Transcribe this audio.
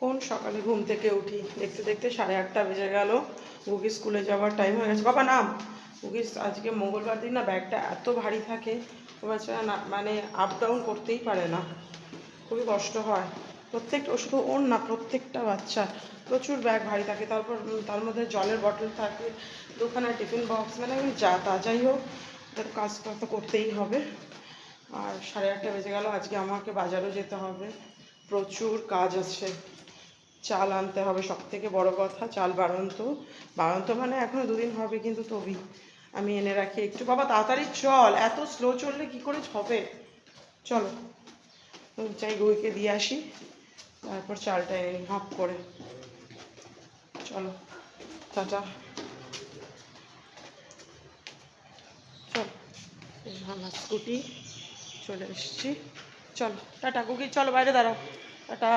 কোন সকালে ঘুম থেকে উঠি, দেখতে দেখতে 8:30 বেজে গেল। গুগি স্কুলে যাওয়ার টাইম হয়ে গেছে। বাবা নাম। গুগি আজকে মঙ্গলবার দিন না, ব্যাগটা এত ভারী থাকে, ও বাচ্চা না মানে আপ ডাউন করতেই পারে না, খুবই কষ্ট হয়। শুধু ওর না, প্রত্যেকটা বাচ্চা প্রচুর ব্যাগ ভারী থাকে। তারপর তার মধ্যে জলের বটল থাকে, দুখানা টিফিন বক্স, মানে আমি যাই হোক তার কাজটা তো করতেই হবে। আর 8:30 বেজে গেল। আজকে আমাকে বাজারও যেতে হবে, প্রচুর কাজ আছে। চাল আনতে হবে, সব থেকে বড় কথা। চাল বাড়ন্ত মানে এখনো 2 দিন হবে, কিন্তু তবেই আমি এনে রাখি একটু। বাবা তাড়াতাড়ি চল, এত স্লো চললে কি করে হবে। চলো চাই গুইকে দিয়ে আসি, তারপর চালটা এনে নিই হাফ করে। চলো টাটা। চলো, আমার স্কুটি চলে এসছি। চলো টাটা। গুগি চলো বাইরে দাঁড়াও। টাটা।